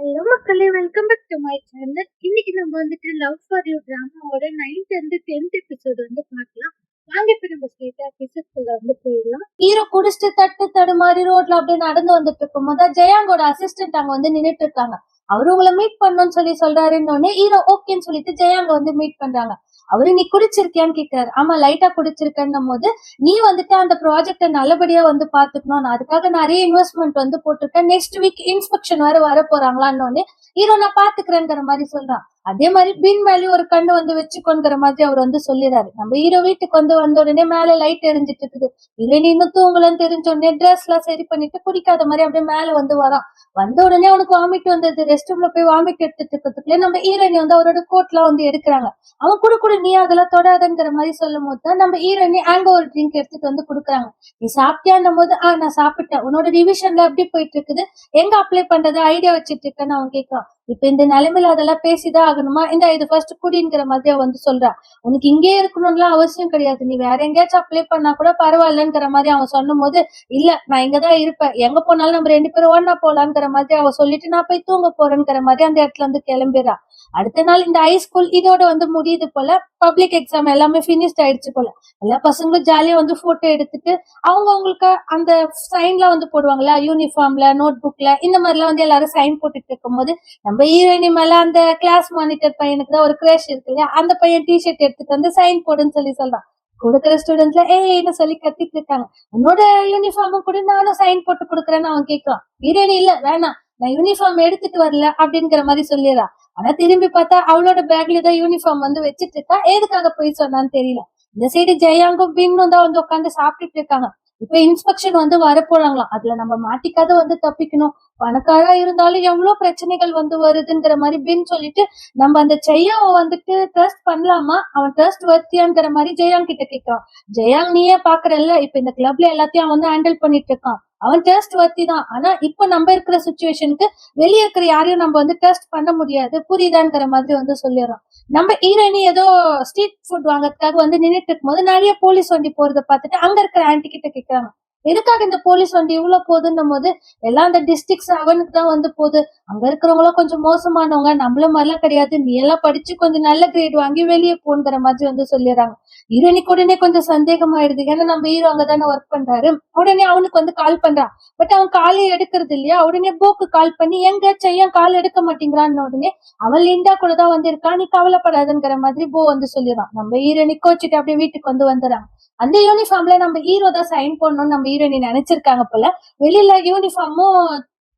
Hello மக்களே! Welcome back to my channel. இன்னைக்கு நம்ம வந்துட்டு லவ் ஃபார் யூ ட்ராமாவோட 9th and 10th எபிசோட் வந்து பார்க்கலாம். வாங்க இப்ப நம்ம ஸ்ட்ரெயிட்டா எபிசோட்குள்ள வந்து போயிடலாம். ஹீரோ குடிச்சிட்டு தட்டு தடுமாறி ரோட்ல அப்படியே நடந்து வந்துட்டு இருக்கும்போது ஜெயாங்கோட அசிஸ்டன்ட் அங்க வந்து நின்னுட்டு இருக்காங்க. அவரு உங்களை மீட் பண்ணணும்னு சொல்றாருன்னு ஹீரோ ஓகேன்னு சொல்லிட்டு ஜெயாங்க வந்து மீட் பண்றாங்க. அவரு நீ குடிச்சிருக்கியான்னு கேட்கிறாரு. ஆமா லைட்டா குடிச்சிருக்கேன்னும் போது நீ வந்துட்டு அந்த ப்ராஜெக்ட நல்லபடியா வந்து பாத்துக்கணும், நான் அதுக்காக நிறைய இன்வெஸ்ட்மெண்ட் வந்து போட்டிருக்கேன், நெக்ஸ்ட் வீக் இன்ஸ்பெக்ஷன் வர போறாங்களான்னு ஹீரோ நான் பாத்துக்கிறேங்கிற மாதிரி சொல்றான். அதே மாதிரி பின் மேலேயும் ஒரு கண்ணு வந்து வச்சுக்கோங்கிற மாதிரி அவர் வந்து சொல்லிடுறாரு. நம்ம ஹீரோ வீட்டுக்கு வந்து வந்த உடனே மேல லைட் எரிஞ்சிட்டு இருக்குது. இல்ல நீ இன்னும் தூங்கலன்னு தெரிஞ்ச உடனே ட்ரெஸ் எல்லாம் சரி பண்ணிட்டு குடிக்காத மாதிரி அப்படியே மேல வந்து வரான். வந்த உடனே அவனுக்கு வாமிட் வந்தது. ரெஸ்ட் ரூம்ல போய் வாமிட் எடுத்துட்டு இருக்கிறதுக்குள்ளே நம்ம ஹீரோயினி வந்து அவரோட கோட்லாம் வந்து எடுக்கிறாங்க. அவன் கூட நீ அதெல்லாம் தொடாதங்கிற மாதிரி சொல்லும் போது தான் நம்ம ஹீரோயினி ஒரு ட்ரிங்க் எடுத்துட்டு வந்து கொடுக்குறாங்க. நீ சாப்பிட்டியான்னும் போது நான் சாப்பிட்டேன், உன்னோட ரிவிஷன்ல எப்படி போயிட்டு இருக்குது, எங்க அப்ளை பண்றது ஐடியா வச்சிட்டு இருக்கேன்னு அவன் கேட்கறான். இப்ப இந்த நிலைமையில அதெல்லாம் பேசிதான் ஆகணுமா, இது ஃபர்ஸ்ட் குடிங்கிற மாதிரி அவன் வந்து சொல்றான். உனக்கு இங்கே இருக்கணும்லாம் அவசியம் கிடையாது, நீ வேற எங்கேயாச்சும் அப்ளை பண்ணா கூட பரவாயில்லங்கிற மாதிரி அவன் சொல்லும் போது இல்ல நான் இங்கதான் இருப்பேன், எங்க போனாலும் நம்ம 2 பேரும் ஒன்னா போலாங்கிற மாதிரி அவன் சொல்லிட்டு நான் போய் தூங்க போறேங்கிற மாதிரி அந்த இடத்துல வந்து கிளம்பிடுறான். அடுத்த நாள் இந்த ஹைஸ்கூல் இதோட வந்து முடியுது போல. பப்ளிக் எக்ஸாம் எல்லாமே பினிஷ்ட் ஆயிடுச்சு போல. எல்லா பசங்களும் ஜாலியா வந்து போட்டோ எடுத்துட்டு அவங்களுக்கு அந்த சைன்லாம் வந்து போடுவாங்களா யூனிஃபார்ம்ல நோட் புக்ல இந்த மாதிரி எல்லாம் வந்து எல்லாரும் சைன் போட்டுட்டு இருக்கும் போது நம்ம ஹீரோயினி மேல அந்த கிளாஸ் மானிட்டர் பையனுக்கு தான் ஒரு கிரஷ் இருக்கு இல்லையா, அந்த பையன் டிஷர்ட் எடுத்துட்டு வந்து சைன் போடுன்னு சொல்றான். கொடுக்குற ஸ்டூடெண்ட்ஸ்ல ஏன்னு சொல்லி கத்திட்டு இருக்காங்க. உன்னோட யூனிஃபார்மும் கூட நானும் சைன் போட்டு கொடுக்குறேன்னு அவன் கேட்கறான். ஹீரோயினி இல்ல வேணாம், நான் யூனிஃபார்ம் எடுத்துட்டு வரல அப்படிங்கிற மாதிரி சொல்லிடுறான். ஆனா திரும்பி பார்த்தா அவளோட பேக்ல தான் யூனிஃபார்ம் வந்து வச்சிட்டு இருக்கா. எதுக்காக போய் சொன்னான்னு தெரியல. இந்த சைடு ஜெயாங்கும் பின்னும் தான் வந்து உட்காந்து சாப்பிட்டுட்டு இருக்காங்க. இப்ப இன்ஸ்பெக்ஷன் வந்து வரப்போறாங்களாம். அதுல நம்ம மாட்டிக்காத வந்து தப்பிக்கணும். பணக்காரா இருந்தாலும் எவ்வளவு பிரச்சனைகள் வந்து வருதுங்கிற மாதிரி பின் சொல்லிட்டு நம்ம அந்த ஜெயாவை வந்துட்டு ட்ரஸ்ட் பண்ணலாமா, அவன் ட்ரஸ்ட் வர்த்தியாங்கிற மாதிரி ஜெயாங் கிட்ட கேட்கிறான். ஜெயாங் நீயே பாக்குறல்ல, இப்ப இந்த கிளப்ல எல்லாத்தையும் அவன் வந்து ஹேண்டில் பண்ணிட்டு இருக்கான், அவன் ட்ரஸ்ட் வர்த்தி தான். ஆனா இப்ப நம்ம இருக்கிற சுச்சுவேஷனுக்கு வெளியே இருக்கிற யாரையும் நம்ம வந்து ட்ரஸ்ட் பண்ண முடியாது, புரியுதாங்கிற மாதிரி வந்து சொல்லிடுறோம். நம்ம ஹீரோயினி ஏதோ ஸ்ட்ரீட் ஃபுட் வாங்கறதுக்காக வந்து நின்னுட்டு இருக்கும் போது நிறைய போலீஸ் வண்டி போறதை பார்த்துட்டு அங்க இருக்கிற ஆன்டி கிட்ட கேட்கறாங்க, எதுக்காக இந்த போலீஸ் வண்டி இவ்வளவு போகுதுன்னும் போது எல்லாம் அந்த டிஸ்ட்ரிக்ட் 7க்கு தான் வந்து போகுது, அங்க இருக்கிறவங்களும் கொஞ்சம் மோசமானவங்க, நம்மள மாதிரிலாம் கிடையாது, நீ எல்லாம் படிச்சு கொஞ்சம் நல்ல கிரேட் வாங்கி வெளியே போங்கிற மாதிரி வந்து சொல்லிடுறாங்க. ஹீரோயினிக்கு உடனே கொஞ்சம் சந்தேகமாயிடுது. ஏன்னா நம்ம ஹீரோ அங்கதானே ஒர்க் பண்றாரு. உடனே அவனுக்கு வந்து கால் பண்றான். பட் அவன் காலே எடுக்கிறது இல்லையா. உடனே போக்கு கால் பண்ணி எங்க செய்யான் கால் எடுக்க மாட்டேங்கிறான்னு உடனே அவன் லிண்டா கூட தான் வந்திருக்கான், நீ கவலைப்படாதுங்கிற மாதிரி போ வந்து சொல்லிடுறான். நம்ம ஹீரோயினி கோச்சிட்டு அப்படியே வீட்டுக்கு வந்து வந்துடுறாங்க. அந்த யூனிஃபார்ம்ல நம்ம ஹீரோ தான் சைன் பண்ணணும்னு நம்ம ஹீரோயினி நினைச்சிருக்காங்க போல. வெளியில யூனிஃபார்மும்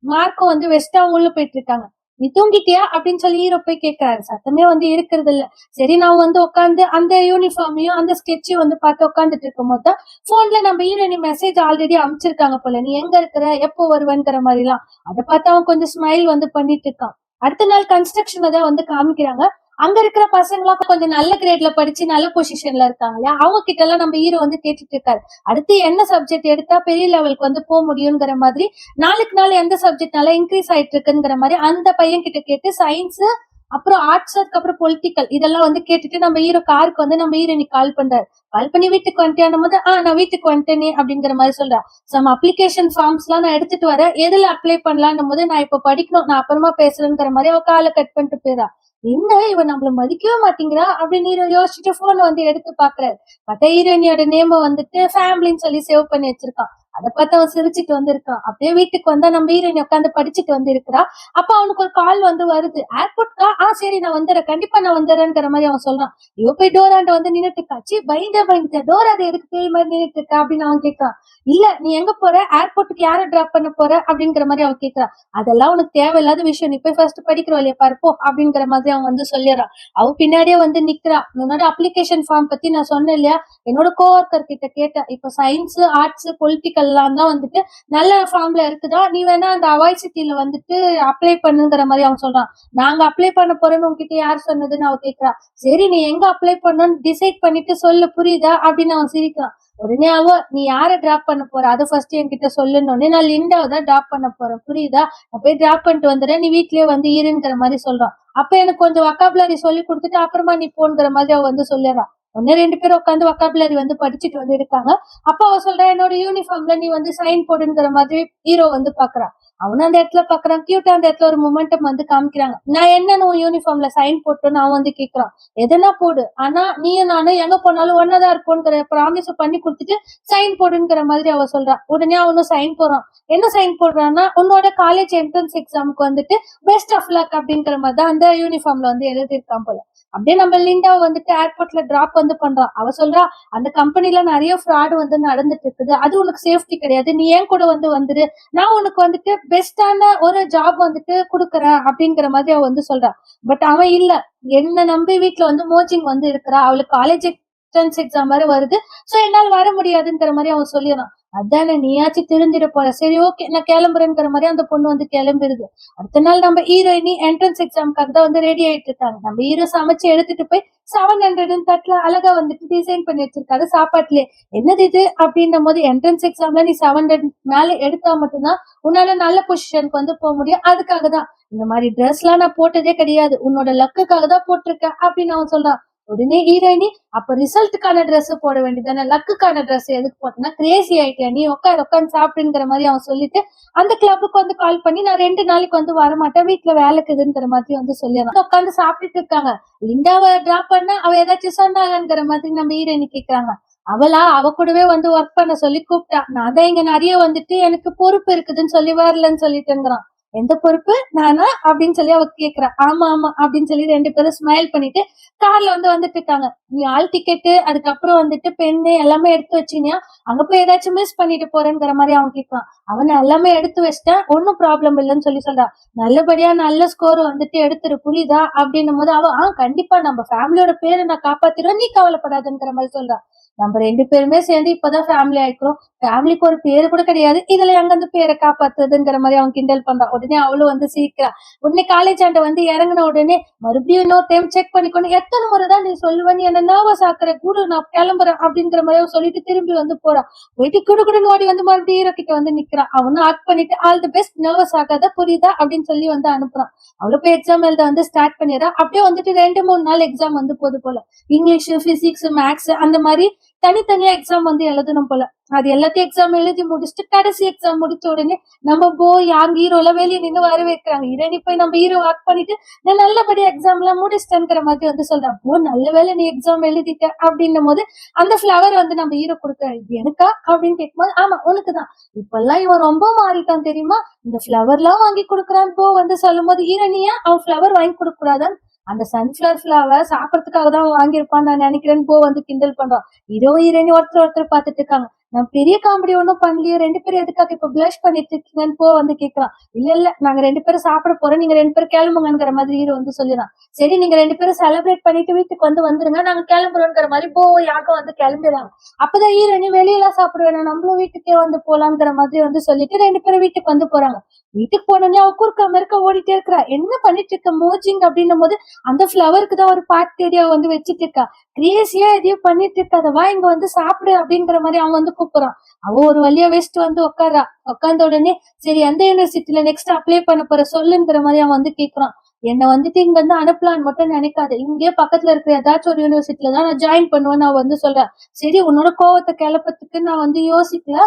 மார்க்கும் வந்து வெஸ்டா உள்ள போயிட்டு இருக்காங்க. நீ தூங்கிட்டியா அப்படின்னு சொல்லி ஹீரோ போய் கேட்கிறாரு. சத்தமே வந்து இருக்கிறது இல்ல. சரி நான் வந்து உட்காந்து அந்த யூனிஃபார்மையும் அந்த ஸ்கெட்சையும் வந்து பார்த்து உட்காந்துட்டு இருக்கும் போது தான் போன்ல நம்ம ஹீரோயினி மெசேஜ் ஆல்ரெடி அனுப்பிச்சிருக்காங்க போல, நீ எங்க இருக்கிற எப்போ வருவேங்கிற மாதிரி எல்லாம். அதை பார்த்து அவன் கொஞ்சம் ஸ்மைல் வந்து பண்ணிட்டு இருக்கான். அடுத்த நாள் கன்ஸ்ட்ரக்ஷன்ல தான் வந்து காமிக்கிறாங்க. அங்க இருக்கிற பசங்க எல்லாம் கொஞ்சம் நல்ல கிரேட்ல படிச்சு நல்ல பொசிஷன்ல இருக்காங்க இல்லையா, அவங்க கிட்ட எல்லாம் நம்ம ஹீரோ வந்து கேட்டுட்டு இருக்காரு. அடுத்து என்ன சப்ஜெக்ட் எடுத்தா பெரிய லெவலுக்கு வந்து போக முடியுங்கிற மாதிரி, நாளுக்கு நாள் எந்த சப்ஜெக்ட் நல்லா இன்க்ரீஸ் ஆயிட்டு இருக்குங்கிற மாதிரி அந்த பையன் கிட்ட கேட்டு சயின்ஸ் அப்புறம் ஆர்ட்ஸ் அதுக்கப்புறம் பொலிட்டிக்கல் இதெல்லாம் வந்து கேட்டுட்டு நம்ம ஹீரோ காருக்கு வந்து நம்ம ஹீரோனி கால் பண்றாரு. கால் பண்ணி வீட்டுக்கு வந்துட்டேன் போது நான் வீட்டுக்கு வந்துட்டேனே அப்படிங்கிற மாதிரி சொல்றா. சம் அப்ளிகேஷன் ஃபார்ம்ஸ் எல்லாம் நான் எடுத்துட்டு வரேன், எதுல அப்ளை பண்ணலான்னும் போது நான் இப்ப படிக்கணும், நான் அப்புறமா பேசுறேங்கிற மாதிரி அவ காலை கட் பண்ணிட்டு போயிடா. என்ன இவன் நம்மள மதிக்கவே மாட்டேங்கிறா அப்படின்னு ஹீரோ யோசிச்சுட்டு போனை வந்து எடுத்து பாக்குறாரு. பார்த்தா ஹீரோயினியோட நேம வந்துட்டு ஃபேமிலின்னு சொல்லி சேவ் பண்ணி வச்சிருக்கான். அதை பார்த்து அவன் சிரிச்சுட்டு வந்திருக்கான். அப்படியே வீட்டுக்கு வந்தா நம்ம ஹீரோயினி உட்காந்து படிச்சுட்டு வந்து இருக்கிறா. அப்ப அவனுக்கு ஒரு கால் வந்து வருது. ஏர்போர்ட்கா சரி நான் வந்துடுறேன், கண்டிப்பா நான் வந்துடுறேங்கிற மாதிரி அவன் சொல்றான். இவ போய் டோராண்ட வந்து நின்னுட்டு இருக்காச்சு. பயந்துட்ட டோரா அது எதுக்கு பேய் மாதிரி நின்னுட்டு இருக்கா அப்படின்னு அவன் கேட்கறான். இல்ல நீ எங்க போற, ஏர்போர்ட்டுக்கு யார டிராப் பண்ண போற அப்படிங்கிற மாதிரி அவன் கேட்கறான். அதெல்லாம் உனக்கு தேவையில்லாத விஷயம், நீ போய் ஃபர்ஸ்ட் படிக்கிற வழியா பாருப்போ அப்படிங்கிற மாதிரி அவன் வந்து சொல்லிடுறான். அவ பின்னாடியே வந்து நிக்கிறா. உன்னோட அப்ளிகேஷன் ஃபார்ம் பத்தி நான் சொன்னேன் இல்லையா, என்னோட கோவர்க்கர் கிட்ட கேட்டேன். இப்ப சயின்ஸ் ஆர்ட்ஸ் பொலிட்டிக்கல் எல்லாம் தான் வந்துட்டு நல்ல ஃபார்ம்ல இருக்குதா, நீ வேணா அந்த அவாய் சிட்டில வந்துட்டு அப்ளை பண்ணுங்கிற மாதிரி அவன் சொல்றான். நாங்க அப்ளை பண்ண போறேன்னு உங்ககிட்ட யார் சொன்னதுன்னு அவ கேட்கறா. சரி நீ எங்க அப்ளை பண்ணணும்னு டிசைட் பண்ணிட்டு சொல்லு புரியுதா அப்படின்னு அவன் சிரிக்கிறான். உடனே நீ யார டிராப் பண்ண போற அதை ஃபர்ஸ்ட் என்கிட்ட சொல்லுன்னு, நான் லிண்டாவை தான் டிராப் பண்ண போறேன் புரியுதா, நான் போய் டிராப் பண்ணிட்டு வந்துடுறேன், நீ வீட்லயே வந்து இருங்கிற மாதிரி சொல்றான். அப்ப எனக்கு கொஞ்சம் வக்காபுலரி சொல்லி கொடுத்துட்டு அப்புறமா நீ போன்கிற மாதிரி அவ வந்து சொல்லிடுறான். ஒன்னு 2 பேரும் உட்காந்து வக்காபுலரி வந்து படிச்சுட்டு வந்து இருக்காங்க. அப்ப அவ சொல்றா என்னோட யூனிஃபார்ம்ல நீ வந்து சைன் போடுங்கிற மாதிரி ஹீரோ வந்து பாக்குறான். அவனும் அந்த இடத்துல பாக்குறான், கியூட்டா அந்த இடத்துல ஒரு மொமெண்டம் வந்து காமிக்கிறாங்க. நான் என்ன உன் யூனிஃபார்ம்ல சைன் போட்டுன்னு அவன் வந்து கேக்குறான். எதனா போடு, ஆனா நீயும் நானும் எங்க போனாலும் ஒன்னதான் இருப்போங்கிற ப்ராமிஸ் பண்ணி கொடுத்துட்டு சைன் போடுங்கிற மாதிரி அவ சொல்றான். உடனே அவனும் சைன் போடுறான். என்ன சைன் போடுறான்னா, உன்னோட காலேஜ் என்ட்ரன்ஸ் எக்ஸாமுக்கு வந்துட்டு பெஸ்ட் ஆஃப் லக் அப்படிங்கிற மாதிரி தான் அந்த யூனிஃபார்ம்ல வந்து எழுதியிருக்கான் போல. அப்படியே நம்ம லிண்டாவை வந்துட்டு ஏர்போர்ட்ல டிராப் வந்து பண்றான். அவ சொல்றா, அந்த கம்பெனில நிறைய ஃப்ராட் வந்து நடந்துட்டு இருக்குது, அது உனக்கு சேஃப்டி கிடையாது, நீ ஏன் கூட வந்து வந்துரு, நான் உனக்கு வந்துட்டு பெஸ்டான ஒரு ஜாப் வந்துட்டு குடுக்கறேன் அப்படிங்கிற மாதிரி அவ வந்து சொல்றா. பட் அவன் இல்ல, என்ன நம்பி வீட்டுல வந்து மோச்சிங் வந்து இருக்கிறா, அவளுக்கு காலேஜ் என்ட்ரன்ஸ் எக்ஸாம் வேற வருது, சோ என்னால வர முடியாதுங்கிற மாதிரி அவன் சொல்லிடுறான். அதானே நீயாச்சும் திருந்திட போற, சரி ஓகே நான் கிளம்புறேங்கிற மாதிரி அந்த பொண்ணு வந்து கிளம்பிடுது. அடுத்த நாள் நம்ம ஹீரோயினி என்ட்ரன்ஸ் எக்ஸாமுக்காக தான் வந்து ரெடி ஆயிட்டு இருக்காங்க. நம்ம ஹீரோ சமைச்சு எடுத்துட்டு போய் 700 தட்டுல அழகா வந்துட்டு டிசைன் பண்ணி வச்சிருக்காரு சாப்பாட்டுலயே. என்னது இது அப்படின்னும் போது, என்ட்ரன்ஸ் எக்ஸாம்ல நீ 700 மேல எடுத்தா மட்டும்தான் உன்னால நல்ல பொசிஷனுக்கு வந்து போக முடியும், அதுக்காக தான் இந்த மாதிரி ட்ரெஸ் எல்லாம் நான் போட்டதே கிடையாது, உன்னோட லக்குக்காக தான் போட்டிருக்கேன் அப்படின்னு அவன் சொல்றான். உடனே ஹீரோயினி, அப்ப ரிசல்ட்டுக்கான ட்ரெஸ் போட வேண்டியதானே, லக்குக்கான ட்ரெஸ் எதுக்கு போட்டனா, கிரேசி ஆயிட்டியா நீ, உட்காந்து சாப்பிடுங்கிற மாதிரி அவன் சொல்லிட்டு அந்த கிளப்புக்கு வந்து கால் பண்ணி, நான் 2 நாளைக்கு வந்து வரமாட்டேன், வீட்டுல வேலைக்குதுங்கிற மாதிரி வந்து சொல்லிடுறான். உட்காந்து சாப்பிட்டுட்டு இருக்காங்க. லிண்டாவை டிராப் பண்ண அவ ஏதாச்சும் சொன்னாங்கிற மாதிரி நம்ம ஹீரோயினி கேக்குறாங்க. அவ கூடவே வந்து ஒர்க் பண்ண சொல்லி கூப்பிட்டா. நான் தான் இங்க நிறைய வந்துட்டு எனக்கு பொறுப்பு இருக்குதுன்னு சொல்லி வரலன்னு சொல்லிட்டுங்கிறான். எந்த பொறுப்பு, நானா அப்படின்னு சொல்லி அவ கேக்குறா. ஆமா ஆமா அப்படின்னு சொல்லி 2 பேரும் ஸ்மைல் பண்ணிட்டு கார்ல வந்து வந்துட்டு இருக்காங்க. நீ ஆல் டிக்கெட்டு, அதுக்கப்புறம் வந்துட்டு பெண்ணு எல்லாமே எடுத்து வச்சீனியா, அங்க போய் ஏதாச்சும் மிஸ் பண்ணிட்டு போறேங்கிற மாதிரி அவன் கேட்கலாம். அவன் எல்லாமே எடுத்து வச்சிட்டேன், ஒன்னும் ப்ராப்ளம் இல்லைன்னு சொல்லி சொல்றான். நல்லபடியா நல்ல ஸ்கோர் வந்துட்டு எடுத்துரு புரியுதா அப்படின்னும் போது அவ கண்டிப்பா நம்ம ஃபேமிலியோட பேரை நான் காப்பாத்திடுவேன், நீ கவலைப்படாதுங்கிற மாதிரி சொல்றான். நம்ம 2 பேருமே சேர்ந்து இப்பதான் ஃபேமிலி ஆயிக்கிறோம், ஃபேமிலிக்கு ஒரு பேரு கூட கிடையாது, இதுல எங்க அந்த பேரை காப்பாத்துறதுங்கிற மாதிரி அவன் கிண்டல் பண்றான். உடனே அவளும் வந்து சீக்கிரா. உடனே காலேஜ் ஆண்ட வந்து இறங்கின உடனே மறுபடியும் இன்னொரு டைம் செக் பண்ணிக்கணும், எத்தனை முறைதான் நீ சொல்லுவ, நீ என்ன நர்வஸ் ஆக்குற, கூடு நான் கிளம்புறேன் அப்படிங்கிற மாதிரி சொல்லிட்டு திரும்பி வந்து போறான். போயிட்டு குடுக்குடுன்னு ஓடி வந்து மறுபடியும் ஹீரோ கிட்ட வந்து நிக்கிறான். அவனும் ஆக்ட் பண்ணிட்டு ஆல் தி பெஸ்ட், நர்வஸ் ஆகாத புரியுதா அப்படின்னு சொல்லி வந்து அனுப்புறான். அவளு போய் எக்ஸாம் எழுத வந்து ஸ்டார்ட் பண்ணிடுறா. அப்படியே வந்துட்டு 2-3 நாள் எக்ஸாம் வந்து போது போல. இங்கிலீஷ், பிசிக்ஸ், மேக்ஸ் அந்த மாதிரி தனித்தனியா எக்ஸாம் வந்து எழுதணும் போல. அது எல்லாத்தையும் எக்ஸாம் எழுதி முடிச்சுட்டு கடைசி எக்ஸாம் முடிச்ச உடனே நம்ம போய் அங்க ஹீரோ எல்லாம் வெளியே நின்று வர வைக்கிறாங்க. ஹீரோனி போய் நம்ம ஹீரோ ஒர்க் பண்ணிட்டு நான் நல்லபடியா எக்ஸாம் எல்லாம் முடிச்சிட்டேங்கிற மாதிரி வந்து சொல்றான். ஓ நல்ல வேலை நீ எக்ஸாம் எழுதிட்ட அப்படின்னும் போது அந்த பிளவர் வந்து நம்ம ஹீரோ கொடுக்குறாரு. இது எனக்கா அப்படின்னு கேட்கும்போது, ஆமா உனக்குதான், இப்பெல்லாம் இவன் ரொம்ப மாறிட்டான் தெரியுமா, இந்த பிளவர் எல்லாம் வாங்கி கொடுக்குறான்னு போ வந்து சொல்லும் போது, ஹீரோனியா அவன் பிளவர் வாங்கி கொடுக்க கூடாதான், அந்த சன்ஃபிளவர் ஃபிளவர் சாப்பிடறதுக்காக தான் வாங்கியிருப்பான்னு நான் நினைக்கிறேன்னு போ வந்து கிண்டல் பண்றான். ஹீரோ ஹீரோயினி ஒருத்தர் பாத்துட்டு இருக்காங்க. நான் பெரிய காமெடி ஒன்னும் பண்ணலையே, 2 பேரும் எதுக்காக இப்ப பிளஷ் பண்ணிட்டு இருக்கீங்கன்னு போ வந்து கேட்கலாம். இல்ல நாங்க 2 பேரும் சாப்பிட போறோம், நீங்க 2 பேரும் கிளம்புங்கிற மாதிரி ஹீரோ வந்து சொல்லிடலாம். சரி நீங்க 2 பேரும் செலிப்ரேட் பண்ணிட்டு வீட்டுக்கு வந்து வந்துருங்க, நாங்க கிளம்புறோங்கிற மாதிரி போ யாருக்கும் வந்து கிளம்பிடுறாங்க. அப்பதான் ஹீரோயினி வெளியெல்லாம் சாப்பிட வேணாம், நம்மளும் வீட்டுக்கே வந்து போலாங்கிற மாதிரி வந்து சொல்லிட்டு 2 பேரும் வீட்டுக்கு வந்து போறாங்க. வீட்டுக்கு போனோடனே அவ குறுக்க மறுக்க ஓடிட்டே இருக்கிறா. என்ன பண்ணிட்டு இருக்க மோச்சிங் அப்படின்னும் போது, அந்த பிளவருக்கு தான் ஒரு பாட் தேடி அவ வந்து வச்சிட்டு இருக்கா. கிரேசியா எதையும் பண்ணிட்டு இருக்காத, வா இங்க வந்து சாப்பிடு அப்படிங்கிற மாதிரி அவன் வந்து கூப்பிடுறான். அவ ஒரு வழியா வச்சுட்டு வந்து உட்கார்றா. உட்கார்ந்த உடனே சரி எந்த யூனிவர்சிட்டில நெக்ஸ்ட் அப்ளை பண்ண போற சொல்லுங்கிற மாதிரி அவன் வந்து கேக்குறான். என்ன வந்துட்டு இங்க வந்து அனுப்பலான்னு மட்டும் நினைக்காத, இங்கே பக்கத்துல இருக்கிற ஏதாச்சும் ஒரு யூனிவர்சிட்டில தான் நான் ஜாயின் பண்ணுவேன்னு அவ வந்து சொல்றேன். சரி உன்னோட கோவத்தை கிளப்பத்துக்கு நான் வந்து யோசிக்கல,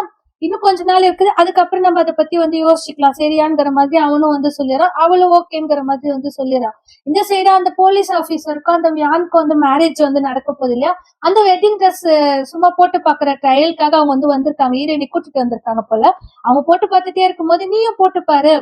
இன்னும் கொஞ்ச நாள் இருக்குது, அதுக்கப்புறம் நம்ம அதை பத்தி வந்து யோசிச்சுக்கலாம் சரியாங்கிற மாதிரி அவனும் வந்து சொல்லிடுறான். அவளும் ஓகேங்கிற மாதிரி வந்து சொல்லிடுறான். இந்த சைடா அந்த போலீஸ் ஆபீசருக்கும் அந்த வியானுக்கும் வந்து மேரேஜ் வந்து நடக்க போகுது இல்லையா, அந்த வெட்டிங் ட்ரெஸ் சும்மா போட்டு பாக்குற ட்ரையலுக்காக அவங்க வந்து வந்திருக்காங்க, ஹீரோயினி கூட்டிட்டு வந்திருக்காங்க போல. அவங்க போட்டு பார்த்துட்டே இருக்கும்போது நீயும் போட்டு பாரு,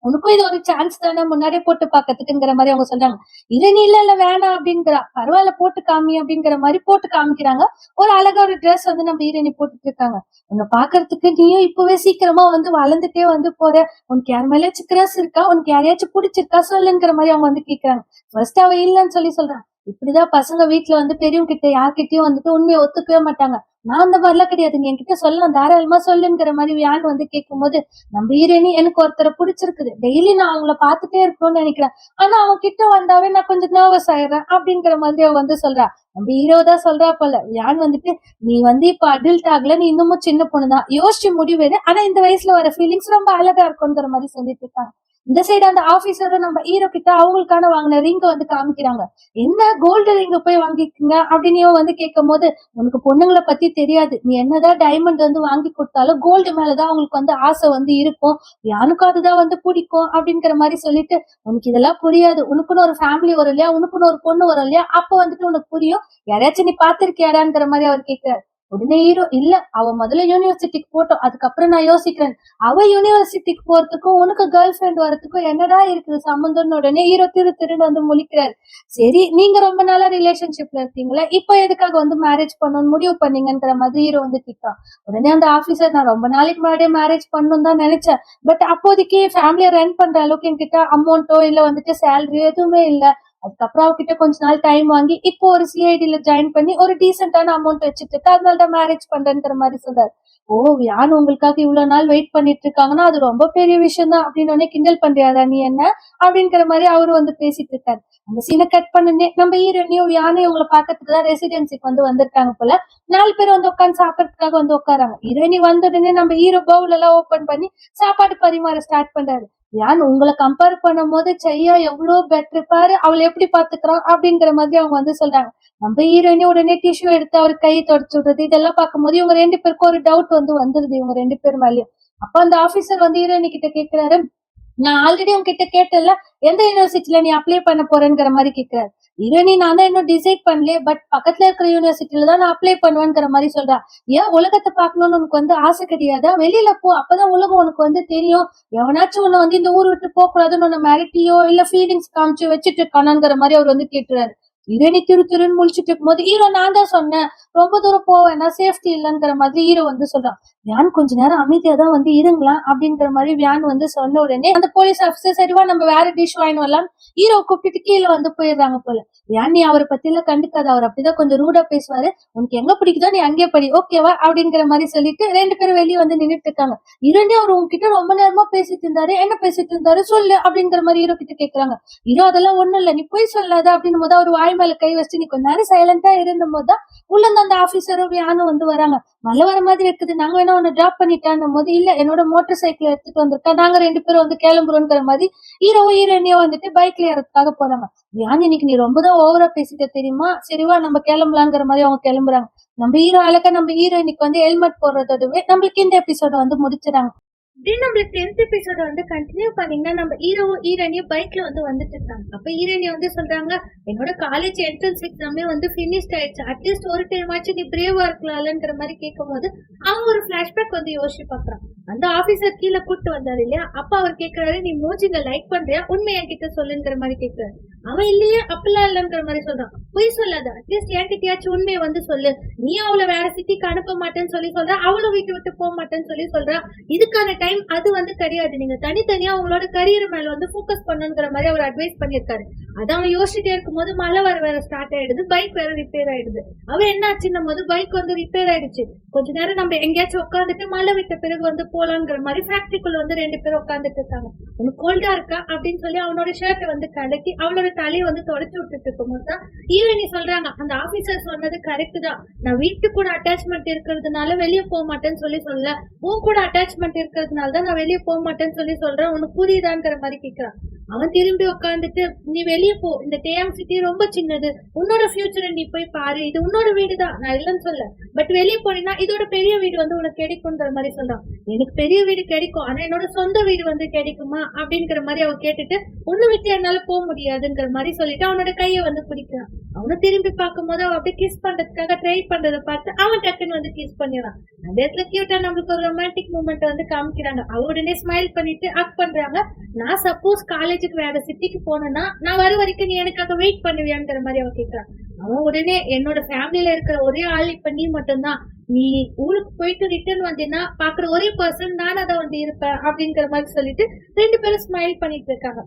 உனக்கும் இது ஒரு சான்ஸ் தானே முன்னாடியே போட்டு பாக்கிறதுக்குங்கிற மாதிரி அவங்க சொல்றாங்க. நீ இல்ல வேணாம் அப்படிங்கிறா. பரவாயில்ல போட்டு காமி அப்படிங்கிற மாதிரி போட்டு காமிக்கிறாங்க. ஒரு அழகா ஒரு ட்ரெஸ் வந்து நம்ம ஹீரோயினி போட்டுட்டு இருக்காங்க. உன்னை பாக்குறதுக்கு நீயும் இப்பவே சீக்கிரமா வந்து வளர்ந்துட்டே வந்து போற, உனக்கு யார் மேலேயாச்சும் கிராஸ் இருக்கா, உனக்கு யாரையாச்சும் பிடிச்சிருக்கா சொல்லுங்கிற மாதிரி அவங்க வந்து கேக்குறாங்க. ஃபர்ஸ்ட் அவ இல்லன்னு சொல்லி சொல்றான். இப்படிதான் பசங்க வீட்டுல வந்து பெரியவங்க கிட்ட யார்கிட்டயும் வந்துட்டு உண்மையை ஒத்துக்கவே மாட்டாங்க. நான் அந்த மாதிரிலாம் கிடையாது, நீ என்கிட்ட சொல்லலாம் தாராளமா சொல்லுங்கிற மாதிரி வியான் வந்து கேட்கும் போது, நம்ம ஹீரோயினி எனக்கு ஒருத்தரை பிடிச்சிருக்குது, டெய்லி நான் அவங்கள பாத்துட்டே இருக்கணும்னு நினைக்கிறேன், ஆனா அவங்க கிட்ட வந்தாவே நான் கொஞ்சம் நர்வஸ் ஆயிடுறேன் அப்படிங்கிற மாதிரி அவ வந்து சொல்றா. நம்ம ஹீரோ தான் சொல்றா போல. வியான் வந்துட்டு நீ வந்து இப்ப அடல்ட் ஆகல, நீ இன்னமும் சின்ன பொண்ணுதான், யோசிச்சு முடிவேறு, ஆனா இந்த வயசுல வர ஃபீலிங்ஸ் ரொம்ப அழகா இருக்கும்ங்கிற மாதிரி சொல்லிட்டு இருக்காங்க. இந்த சைடு அந்த ஆபீசரும் நம்ம ஹீரோ கிட்ட அவங்களுக்கான வாங்கின ரிங்க வந்து காமிக்கிறாங்க. என்ன கோல்டு ரிங்க போய் வாங்கிக்கங்க அப்படின்னு இவன் வந்து கேட்கும் போது, உனக்கு பொண்ணுங்களை பத்தி தெரியாது, நீ என்னதான் டைமண்ட் வந்து வாங்கி கொடுத்தாலும் கோல்டு மேலதான் அவங்களுக்கு வந்து ஆசை வந்து இருக்கும், யானுக்கும் அதுதான் வந்து பிடிக்கும் அப்படிங்கிற மாதிரி சொல்லிட்டு, உனக்கு இதெல்லாம் புரியாது, உனக்குன்னு ஒரு ஃபேமிலி வரும் இல்லையா, உனக்குன்னு ஒரு பொண்ணு வரும் இல்லையா, அப்ப வந்துட்டு உனக்கு புரியும், யாராச்சும் நீ பாத்திருக்கியாடாங்கிற மாதிரி அவர் கேட்கிறாரு. உடனே ஹீரோ, இல்ல அவ முதல்ல யூனிவர்சிட்டிக்கு போட்டோம், அதுக்கப்புறம் நான் யோசிக்கிறேன், அவ யூனிவர்சிட்டிக்கு போறதுக்கும் உனக்கு கேர்ள் ஃபிரெண்ட் வரதுக்கும் என்னடா இருக்குது சம்பந்தம்னு உடனே ஹீரோ திருன்னு வந்து முழிக்கிறாரு. சரி, நீங்க ரொம்ப நாளா ரிலேஷன்ஷிப்ல இருக்கீங்களா, இப்ப எதுக்காக வந்து மேரேஜ் பண்ணணும்னு முடிவு பண்ணீங்கன்ற மாதிரி ஹீரோ வந்து கேட்கிறான். உடனே அந்த ஆபீசர், நான் ரொம்ப நாளைக்கு முன்னாடியே மேரேஜ் பண்ணணும் தான் நினைச்சேன், பட் அப்போதைக்கு ஃபேமிலியை ரன் பண்ற அளவுக்கு என்கிட்ட அமௌண்ட்டோ இல்ல வந்துட்டு சேலரி எதுவுமே இல்ல, அதுக்கப்புறம் அவகிட்ட கொஞ்ச நாள் டைம் வாங்கி இப்போ ஒரு சிஐடில ஜாயின் பண்ணி ஒரு டீசென்டான அமௌண்ட் வச்சுட்டு இருக்கு, அதனாலதான் மேரேஜ் பண்றேங்கிற மாதிரி சொல்றாரு. ஓ, யார் உங்களுக்காக இவ்வளவு நாள் வெயிட் பண்ணிட்டு இருக்காங்கன்னா அது ரொம்ப பெரிய விஷயம் தான் அப்படின்னு உடனே கிண்டல் பண்றியாடா நீ என்ன அப்படிங்கிற மாதிரி அவரு வந்து பேசிட்டு இருக்காரு. அந்த சீனை கட் பண்ணனே நம்ம ஹீரோனியும் யானையும் உங்களை பாக்கிறதுக்கு தான் ரெசிடென்சிக்கு வந்து வந்திருக்காங்க போல. 4 பேர் வந்து உட்காந்து சாப்பிடறதுக்காக வந்து உட்காராங்க. ஹீரோனி வந்த உடனே நம்ம ஹீரோ பவுல் எல்லாம் ஓபன் பண்ணி சாப்பாடு பரிமாற ஸ்டார்ட் பண்றாரு. யான் உங்களை கம்பேர் பண்ணும் போது செய்யா எவ்வளவு பெட்டர் பாரு, அவளை எப்படி பாத்துக்கிறான் அப்படிங்கிற மாதிரி அவங்க வந்து சொல்றாங்க. நம்ம ஹீரோயினி உடனே டிஷ்யூ எடுத்து அவர் கையை தொடச்சு விடுறது, இதெல்லாம் பார்க்கும்போது இவங்க 2 பேருக்கும் ஒரு டவுட் வந்து வந்துருது, இவங்க 2 பேர் மேலயும். அப்ப அந்த ஆபீசர் வந்து ஹீரோயினி கிட்ட கேக்குறாரு, நான் ஆல்ரெடி உங்ககிட்ட கேட்டல, எந்த யூனிவர்சிட்டில நீ அப்ளை பண்ண போறேங்கிற மாதிரி கேக்குறாரு. ஹீரோயினி, நான் தான் இன்னும் டிசைட் பண்ணல, பட் பக்கத்துல இருக்கிற யூனிவர்சிட்டில தான் நான் அப்ளை பண்ணுவேங்கிற மாதிரி சொல்றா. ஏன் உலகத்தை பார்க்கணும்னு உனக்கு வந்து ஆசை கிடையாதா, வெளியில போ, அப்பதான் உலகம் உனக்கு வந்து தெரியும், எவனாச்சும் உன்னை வந்து இந்த ஊர் விட்டு போக கூடாதுன்னு உன்னை மிரட்டியோ இல்ல ஃபீலிங்ஸ் காமிச்சு வச்சுட்டு இருக்கானாங்கிற மாதிரி அவர் வந்து கேட்டுறாரு. ஹீரோயினி திருன்னு முழிச்சிட்டு இருக்கும்போது, ஹீரோ, நான் தான் சொன்னேன் ரொம்ப தூரம் போவேன்னா சேஃப்டி இல்லைங்கிற மாதிரி ஹீரோ வந்து சொல்றான். வியான் கொஞ்ச நேரம் அமைதியா தான் வந்து இருங்களாம் அப்படிங்கிற மாதிரி வியான் வந்து சொன்ன உடனே அந்த போலீஸ் ஆபீசர், சரிவா நம்ம வேற டிஷ் வாங்கி வரலாம், ஹீரோ கூப்பிட்டு கீழே வந்து போயிடுறாங்க போல. வியான், நீ அவரை பத்தி எல்லாம் கண்டுக்காத, அவர் அப்படிதான் கொஞ்சம் ரூடா பேசுவாரு, உனக்கு எங்க பிடிக்குதோ நீ அங்கே படி, ஓகேவா அப்படிங்கிற மாதிரி சொல்லிட்டு 2 பேரும் வெளியே வந்து நின்றுட்டு இருக்காங்க. ஹீரோனே, அவர் உங்ககிட்ட ரொம்ப நேரமா பேசிட்டு இருந்தாரு, என்ன பேசிட்டு இருந்தாரு சொல்லு அப்படிங்கிற மாதிரி ஹீரோ கிட்ட கேக்குறாங்க. ஹீரோ, அதெல்லாம் ஒண்ணும் இல்ல, நீ போய் சொல்லாத அப்படின்னு போது அவர் வாய் மேல கை வச்சு நீ கொஞ்ச நேரம் சைலண்டா இருந்த போதுதான் உள்ள அந்த ஆபீசரும் வியானும் வந்து வராங்க. மழை வர மாதிரி இருக்குது, நாங்க வேணா உன்னை டிராப் பண்ணிட்டான் போது, இல்ல என்னோட மோட்டார் சைக்கிள் எடுத்துட்டு வந்திருக்கா, நாங்க 2 பேரும் வந்து கிளம்புறோங்கிற மாதிரி ஹீரோவும் ஹீரோயினியும் வந்துட்டு பைக்ல ஏறதுக்காக போறாங்க. வியான், இன்னைக்கு நீ ரொம்ப தான் ஓவரா பேசிட்ட தெரியுமா, சரிவா நம்ம கிளம்பலாங்கிற மாதிரி அவங்க கிளம்புறாங்க. நம்ம ஹீரோ அழகா நம்ம ஹீரோயினிக்கு வந்து ஹெல்மெட் போடுறதோடவே நம்மளுக்கு இந்த எபிசோட வந்து முடிச்சிடறாங்க. இப்படி நம்மளுக்கு 10th எபிசோட வந்து கண்டினியூ பண்ணீங்கன்னா நம்ம ஹீரோவும் ஹீரோயினியும் பைக்ல வந்து வந்துட்டு இருக்காங்க. அப்ப ஹீரோயினி வந்து சொல்றாங்க, என்னோட காலேஜ் என்ட்ரன்ஸ் எக்ஸாமே வந்து பினிஷ்ட் ஆயிடுச்சு, அட்லீஸ்ட் ஒரு டைம் ஆச்சு நீ பிரேவா இருக்கலாம்ன்ற மாதிரி கேட்கும் போது அவன் ஒரு பிளாஷ்பேக் வந்து யோசிச்சு பாக்குறான். அந்த ஆபீசர் கீழே கூட்டு வந்தாரு இல்லையா, அப்ப அவர் கேக்குறாரு, நீ மோஜில லைக் பண்றியா, உண்மை என்கிட்ட சொல்லுங்கிற மாதிரி கேக்குறாரு. அவன் இல்லையே அப்பெல்லாம் இல்லைங்கிற மாதிரி சொல்றான். பொய் சொல்லாத, அட்லீஸ்ட் என்கிட்டயாச்சும் உண்மையை வந்து சொல்லு, நீ அவளை வேற சிட்டிக்கு அனுப்ப மாட்டேன்னு சொல்லி சொல்ற, அவளும் வீட்டு விட்டு போக மாட்டேன்னு சொல்லி சொல்றா, இதுக்கான டைம் அது வந்து கிடையாது, நீங்க தனித்தனியா அவங்களோட கரியர் மேல வந்து போக்கஸ் பண்ணுங்கிற மாதிரி அவர் அட்வைஸ் பண்ணிருக்காரு. அது அவன் யோசிச்சுட்டே இருக்கும் போது மழை வேற ஸ்டார்ட் ஆயிடுது, பைக் வேற ரிப்பேர் ஆயிடுது. அவன் என்ன ஆச்சுன்னும் போது பைக் வந்து ரிப்பேர் ஆயிடுச்சு, கொஞ்ச நேரம் நம்ம எங்கேயாச்சும் உட்காந்துட்டு மழை விட்ட பிறகு வந்து போலாங்கிற மாதிரி ஃபேக்டரிக்குள்ள வந்து 2 பேரும் உட்காந்துட்டு இருக்காங்க. உனக்கு கோல்டா இருக்கா அப்படின்னு சொல்லி அவனோட ஷர்ட்டை வந்து கலட்டி அவளோட தலையை வந்து தொடச்சு விட்டுட்டு இருக்கும் போதுதான் ஹீரோயினி சொல்றாங்க, அந்த ஆபீசர் சொன்னது கரெக்ட் தான், நான் வீட்டு கூட அட்டாச்மெண்ட் இருக்கிறதுனால வெளியே போக மாட்டேன்னு சொல்லி சொல்ல, உன் கூட அட்டாச்மெண்ட் இருக்கிறதுனால தான் நான் வெளியே போக மாட்டேன்னு சொல்லி சொல்றேன், உனக்கு புரியுதாங்கிற மாதிரி கேட்கிறான். அவன் திரும்பி உட்காந்துட்டு, நீ வெளியே போ, இந்த டேயாங் சிட்டி ரொம்ப சின்னது, உன்னோட ஃபியூச்சரை நீ போய் பாரு, இது உன்னோட வீடு தான், நான் இல்லைன்னு சொல்ல, பட் வெளியே போனீங்கன்னா இதோட பெரிய வீடு வந்து உனக்கு கிடைக்கும்ன்ற மாதிரி சொல்றான். எனக்கு பெரிய வீடு கிடைக்கும், ஆனா என்னோட சொந்த வீடு வந்து கிடைக்குமா அப்படிங்கிற மாதிரி அவன் கேட்டுட்டு, உன்னை விட்டு என்னால போக முடியாதுங்கிற மாதிரி சொல்லிட்டு அவனோட கையை வந்து பிடிக்கிறான். அவனை திரும்பி பார்க்கும் போது அவன் அப்படியே கிஸ் பண்றதுக்காக ட்ரை பண்றதை பார்த்து அவன் டக்குன்னு வந்து கிஸ் பண்ணிடுறான். அந்த இடத்துல கியூட்டா நம்மளுக்கு ஒரு ரொமான்டிக் மூமெண்ட் வந்து காமிக்கிறாங்க. அவ உடனே ஸ்மைல் பண்ணிட்டு ஆக்ட் பண்றாங்க. நான் சப்போஸ் காலேஜுக்கு வேற சிட்டிக்கு போனேன்னா நான் வர வரைக்கும் நீ எனக்காக வெயிட் பண்ணுவியாங்கிற மாதிரி அவன் கேட்கறான். அவன் உடனே, என்னோட ஃபேமிலியில இருக்கிற ஒரே ஆள் இப்ப நீ மட்டும்தான், நீ ஊருக்கு போயிட்டு ரிட்டர்ன் வந்தீங்கன்னா பாக்குற ஒரே பர்சன் நான் அதை வந்து இருப்பேன் அப்படிங்கிற மாதிரி சொல்லிட்டு 2 பேரும் ஸ்மைல் பண்ணிட்டு இருக்காங்க.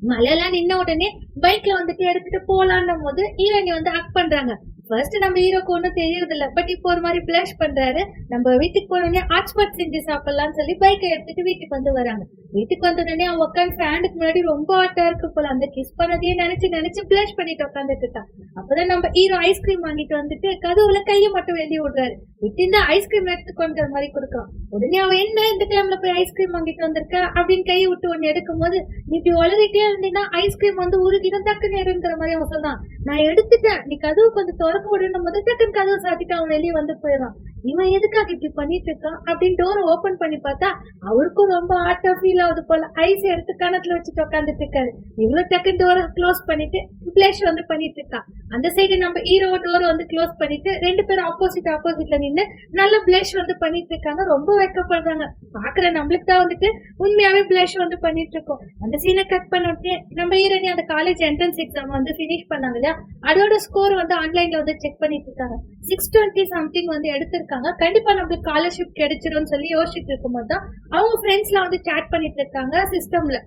மழையெல்லாம் நின்ன உடனே பைக்ல வந்துட்டு எடுத்துட்டு போலான்னும் போது ஹீரோயினி வந்து ஆக்ட் பண்றாங்க. ஃபர்ஸ்ட் நம்ம ஹீரோக்கு ஒன்னும் தெரியறது இல்ல, பட் இப்போ ஒரு மாதிரி பிளஷ் பண்றாரு. நம்ம வீட்டுக்கு போனோடனே ஹாட்ஸ்பாட் செஞ்சு சாப்பிடலாம்னு சொல்லி பைக்கை எடுத்துட்டு வீட்டுக்கு வந்து வராங்க. வீட்டுக்கு வந்தோடனே அவன் உட்காந்து ஃபேனுக்கு முன்னாடி ரொம்ப ஹாட்டா இருக்கு போல, அந்த கிஸ் பண்ணதையே நினைச்சு நினைச்சு பிளஷ் பண்ணிட்டு உட்காந்துட்டு இருக்கான். அப்பதான் நம்ம ஹீரோ ஐஸ்கிரீம் வாங்கிட்டு வந்துட்டு கதவுல கையை மட்டும் வெளியே விடுறாரு. விட்டு ஐஸ்கிரீம் எடுத்துக்கொண்ட மாதிரி கொடுக்கலாம். உடனே அவன் என்ன இந்த டைம்ல போய் ஐஸ்கிரீம் வாங்கிட்டு வந்திருக்க அப்படின்னு கையை விட்டு ஒண்ணு எடுக்கும் போது, நீ இப்படி உளறிட்டே இருந்தீங்கன்னா ஐஸ்கிரீம் வந்து உருகிடும் டக்கு நேருங்கிற மாதிரி அவன் சொன்னான். நான் எடுத்துட்டேன், நீ கதவு கொஞ்சம் திறக்க விடணும் போது டக்குன்னு கதவு சாத்திட்டு அவன் வெளியே வந்து போயிடான். இவன் எதுக்காக இப்படி பண்ணிட்டு இருக்கான் அப்படின்னு டோரை ஓபன் பண்ணி பார்த்தா அவருக்கும் ரொம்ப ஹார்ட்டா ஃபீல் ஆகுது போல. ஐஸ் எடுத்து கணத்துல வச்சுட்டு உட்காந்துட்டு இருக்காரு. இவ்வளவு டக்குன்னு டோரை க்ளோஸ் பண்ணிட்டு பிளஷ் வந்து பண்ணிட்டு இருக்கான். அந்த சைடு நம்ம ஹீரோ டோரை வந்து க்ளோஸ் பண்ணிட்டு ரெண்டு பேரும் ஆப்போசிட்ல நின்று நல்ல பிளஷ் வந்து பண்ணிட்டு இருக்காங்க. ரொம்ப வெக்கப்படுறாங்க. பாக்குற நம்மளுக்கு தான் வந்துட்டு உண்மையாவே பிளஷ் வந்து பண்ணிட்டு இருக்கோம். அந்த சீனை கட் பண்ணிட்டு நம்ம ஹீரோனி அந்த காலேஜ் என்ட்ரன்ஸ் எக்ஸாம் வந்து பினிஷ் பண்ணாங்க இல்லையா, அதோட ஸ்கோர் வந்து ஆன்லைன்ல வந்து செக் பண்ணிட்டு இருக்காங்க. 620 சம்திங் வந்து எடுத்திருக்காங்க. கண்டிப்பா நம்மளுக்கு ஸ்காலர்ஷிப் கிடைச்சிடும் சொல்லி யோசிச்சுட்டு இருக்கும்போது தான் அவங்க ஃப்ரெண்ட்ஸ்ல வந்து சாட் பண்ணிட்டு இருக்காங்க சிஸ்டம்ல.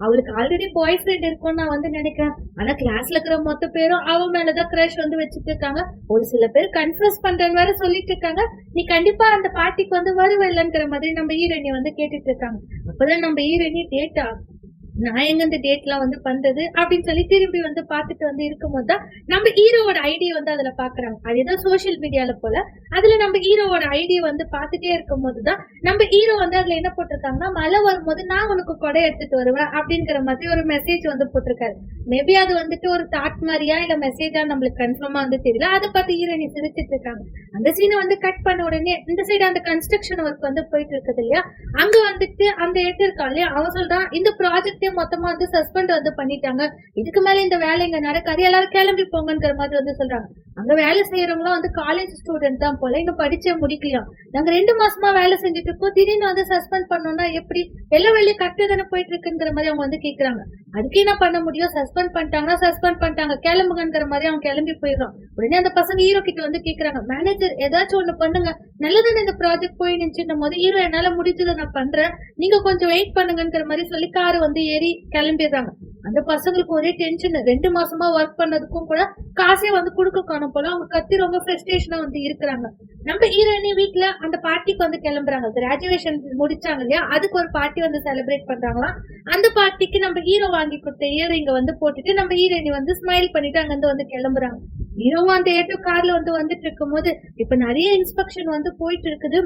அவளுக்கு ஆல்ரெடி பாய் ஃப்ரெண்ட் இருக்கும்னு நான் வந்து நினைக்கிறேன். ஆனா கிளாஸ்ல இருக்கிற மொத்த பேரும் அவன் மேலதான் கிரஷ் வந்து வச்சுட்டு இருக்காங்க. ஒரு சில பேர் கன்ஃபர்ஸ் பண்றேன்னு வேற சொல்லிட்டு இருக்காங்க. நீ கண்டிப்பா அந்த பார்ட்டிக்கு வந்து வருவல்லங்கிற மாதிரி நம்ம ஹீரோயினி வந்து கேட்டுட்டு இருக்காங்க. அப்பதான் நம்ம ஹீரோயினி டேட்டா நான் எங்க இந்த டேட் எல்லாம் வந்து பண்றது அப்படின்னு சொல்லி திரும்பி வந்து பாத்துட்டு வந்து இருக்கும்போது தான் நம்ம ஹீரோவோட ஐடியா வந்து அதுல பாக்குறாங்க. அது ஏதோ சோசியல் மீடியால போல. அதுல நம்ம ஹீரோவோட ஐடியா வந்து பாத்துட்டே இருக்கும் போதுதான் நம்ம ஹீரோ வந்து அதுல என்ன போட்டிருக்காங்கன்னா, மழை வரும்போது நான் உனக்கு கொடை எடுத்துட்டு வருவேன் அப்படிங்கிற மாதிரி ஒரு மெசேஜ் வந்து போட்டிருக்காரு. மேபி அது வந்துட்டு ஒரு தாட் மாதிரியா இல்ல மெசேஜா நம்மளுக்கு கன்ஃபார்மா வந்து தெரியல. அதை பார்த்து ஹீரோயினி சிரிச்சிட்டு இருக்காங்க. அந்த சீனை வந்து கட் பண்ண உடனே இந்த சைடு அந்த கன்ஸ்ட்ரக்ஷன் ஒர்க் வந்து போயிட்டு இருக்குது இல்லையா, அங்க வந்துட்டு அந்த இடத்துல இருக்கா இல்லையா, அவன் சொல்றான் இந்த ப்ராஜெக்ட் மொத்தமா வந்து சஸ்பெண்ட் வந்து பண்ணிட்டாங்க, இதுக்கு மேல இந்த வேலை இங்க நடக்காது, எல்லாரும் கிளம்பி போங்கிற மாதிரி வந்து சொல்றாங்க. அங்க வேலை செய்யறவங்களும் வந்து காலேஜ் ஸ்டூடெண்ட் தான் போல, இங்க படிச்சே முடிக்கலாம். நாங்க 2 மாசமா வேலை செஞ்சுட்டு இருக்கோம், திடீர்னு வந்து சஸ்பெண்ட் பண்ணோம்னா எப்படி, எல்லா வேலையும் கரெக்டா தானே போயிட்டு இருக்குங்கிற மாதிரி அவங்க வந்து கேக்குறாங்க. அதுக்கு என்ன பண்ண முடியும், சஸ்பெண்ட் பண்ணிட்டாங்கன்னா சஸ்பெண்ட் பண்ணிட்டாங்க, கிளம்புங்கிற மாதிரி அவங்க கிளம்பி போயிடுறான். உடனே அந்த பசங்க ஹீரோ கிட்ட வந்து கேக்குறாங்க, மேனேஜர் ஏதாச்சும் ஒண்ணு பண்ணுங்க, நல்லதானே இந்த ப்ராஜெக்ட் போய் நினைச்சுன்னும் போது ஹீரோ என்னால முடிஞ்சதை நான் பண்றேன், நீங்க கொஞ்சம் வெயிட் பண்ணுங்கிற மாதிரி சொல்லி காரு வந்து ஏறி கிளம்பிடுறாங்க. அந்த பசங்களுக்கு ஒரே டென்ஷன். 2 மாசமா ஒர்க் பண்ணதுக்கும் கூட காசே வந்து கொடுக்க காணும் போல. அவங்க கத்தி ரொம்ப ஃப்ரஸ்ட்ரேஷனா வந்து இருக்கிறாங்க. நம்ம ஹீரோயினி வீட்டுல அந்த பார்ட்டிக்கு வந்து கிளம்புறாங்க. கிராஜுவேஷன் முடிச்சாங்க இல்லையா, அதுக்கு ஒரு பார்ட்டி வந்து செலிப்ரேட் பண்றாங்களாம். அந்த பார்ட்டிக்கு நம்ம ஹீரோ வாங்கி கொடுத்த இயரிங்க வந்து போட்டுட்டு நம்ம ஹீரோயினி வந்து ஸ்மைல் பண்ணிட்டு அங்கிருந்து வந்து கிளம்புறாங்க. ஹீரோவும் அந்த ஏட்டோ கார்ல வந்துட்டு இருக்கும் போது இப்ப நிறைய இன்ஸ்பெக்ஷன் வந்து போயிட்டு இருக்குது.